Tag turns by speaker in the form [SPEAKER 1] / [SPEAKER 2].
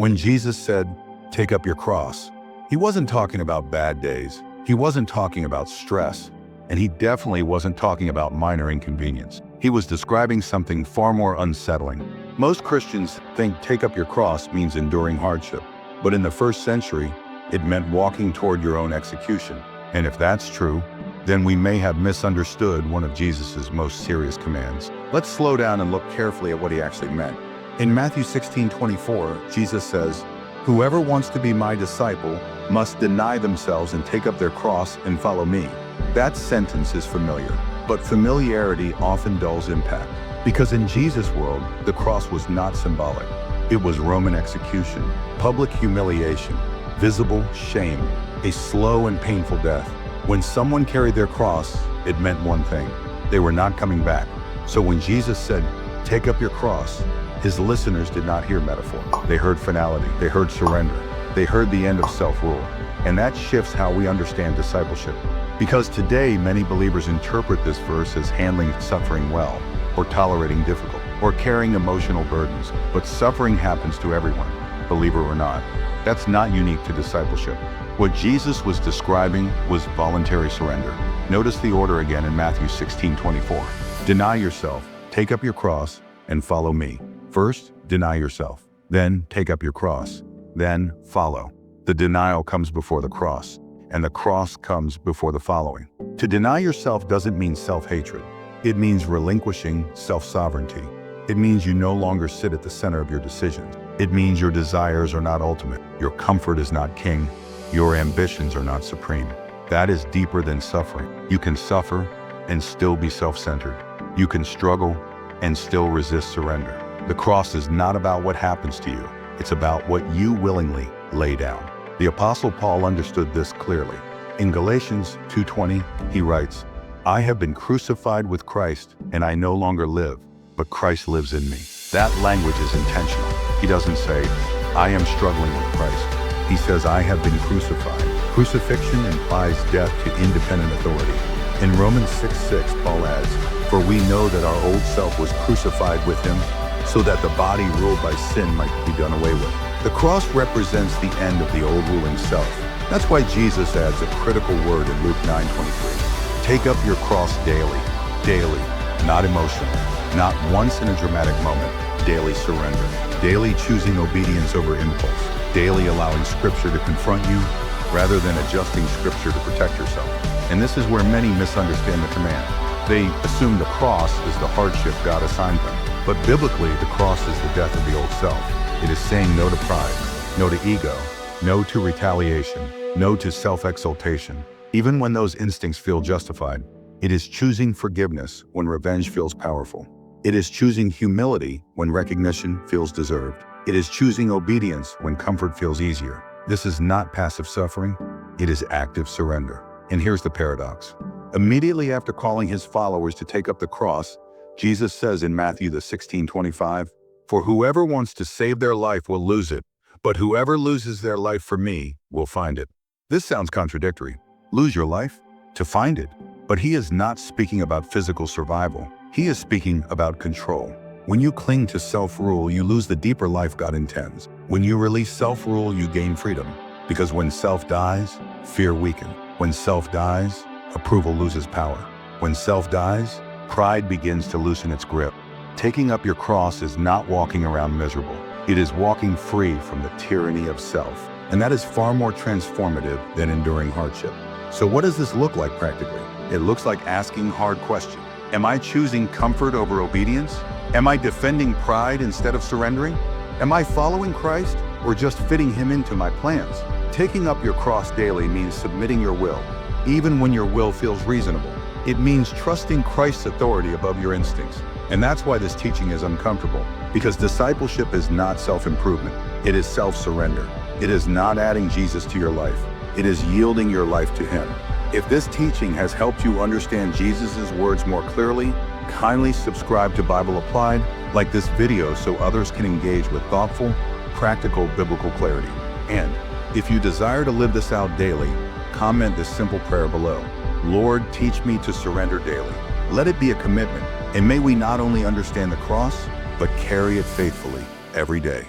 [SPEAKER 1] When Jesus said, "Take up your cross," he wasn't talking about bad days. He wasn't talking about stress. And he definitely wasn't talking about minor inconvenience. He was describing something far more unsettling. Most Christians think take up your cross means enduring hardship. But in the first century, it meant walking toward your own execution. And if that's true, then we may have misunderstood one of Jesus's most serious commands. Let's slow down and look carefully at what he actually meant. In Matthew 16:24, Jesus says, "Whoever wants to be my disciple must deny themselves and take up their cross and follow me." That sentence is familiar, but familiarity often dulls impact. Because in Jesus' world, the cross was not symbolic. It was Roman execution, public humiliation, visible shame, a slow and painful death. When someone carried their cross, it meant one thing: they were not coming back. So when Jesus said, "Take up your cross," his listeners did not hear metaphor. They heard finality. They heard surrender. They heard the end of self-rule. And that shifts how we understand discipleship. Because today, many believers interpret this verse as handling suffering well, or tolerating difficult, or carrying emotional burdens. But suffering happens to everyone, believer or not. That's not unique to discipleship. What Jesus was describing was voluntary surrender. Notice the order again in Matthew 16:24. Deny yourself, take up your cross, and follow me. First, deny yourself. Then, take up your cross. Then, follow. The denial comes before the cross, and the cross comes before the following. To deny yourself doesn't mean self-hatred. It means relinquishing self-sovereignty. It means you no longer sit at the center of your decisions. It means your desires are not ultimate. Your comfort is not king. Your ambitions are not supreme. That is deeper than suffering. You can suffer and still be self-centered. You can struggle and still resist surrender. The cross is not about what happens to you. It's about what you willingly lay down. The Apostle Paul understood this clearly. In Galatians 2:20, he writes, "I have been crucified with Christ, and I no longer live, but Christ lives in me." That language is intentional. He doesn't say, "I am struggling with Christ." He says, "I have been crucified." Crucifixion implies death to independent authority. In Romans 6:6, Paul adds, "For we know that our old self was crucified with him, so that the body ruled by sin might be done away with." The cross represents the end of the old ruling self. That's why Jesus adds a critical word in Luke 9:23. Take up your cross daily, daily, not emotionally, not once in a dramatic moment, daily surrender, daily choosing obedience over impulse, daily allowing Scripture to confront you rather than adjusting Scripture to protect yourself. And this is where many misunderstand the command. They assume the cross is the hardship God assigned them. But biblically, the cross is the death of the old self. It is saying no to pride, no to ego, no to retaliation, no to self-exaltation. Even when those instincts feel justified, it is choosing forgiveness when revenge feels powerful. It is choosing humility when recognition feels deserved. It is choosing obedience when comfort feels easier. This is not passive suffering, it is active surrender. And here's the paradox. Immediately after calling his followers to take up the cross, Jesus says in Matthew 16:25, "For whoever wants to save their life will lose it, but whoever loses their life for me will find it." This sounds contradictory. Lose your life to find it. But he is not speaking about physical survival. He is speaking about control. When you cling to self-rule, you lose the deeper life God intends. When you release self-rule, you gain freedom. Because when self dies, fear weakens. When self dies, approval loses power. When self dies, pride begins to loosen its grip. Taking up your cross is not walking around miserable. It is walking free from the tyranny of self. And that is far more transformative than enduring hardship. So what does this look like practically? It looks like asking hard questions. Am I choosing comfort over obedience? Am I defending pride instead of surrendering? Am I following Christ or just fitting him into my plans? Taking up your cross daily means submitting your will, even when your will feels reasonable. It means trusting Christ's authority above your instincts. And that's why this teaching is uncomfortable, because discipleship is not self-improvement. It is self-surrender. It is not adding Jesus to your life. It is yielding your life to him. If this teaching has helped you understand Jesus' words more clearly, kindly subscribe to Bible Applied, like this video so others can engage with thoughtful, practical biblical clarity. And if you desire to live this out daily, comment this simple prayer below. Lord, teach me to surrender daily. Let it be a commitment, and may we not only understand the cross, but carry it faithfully every day.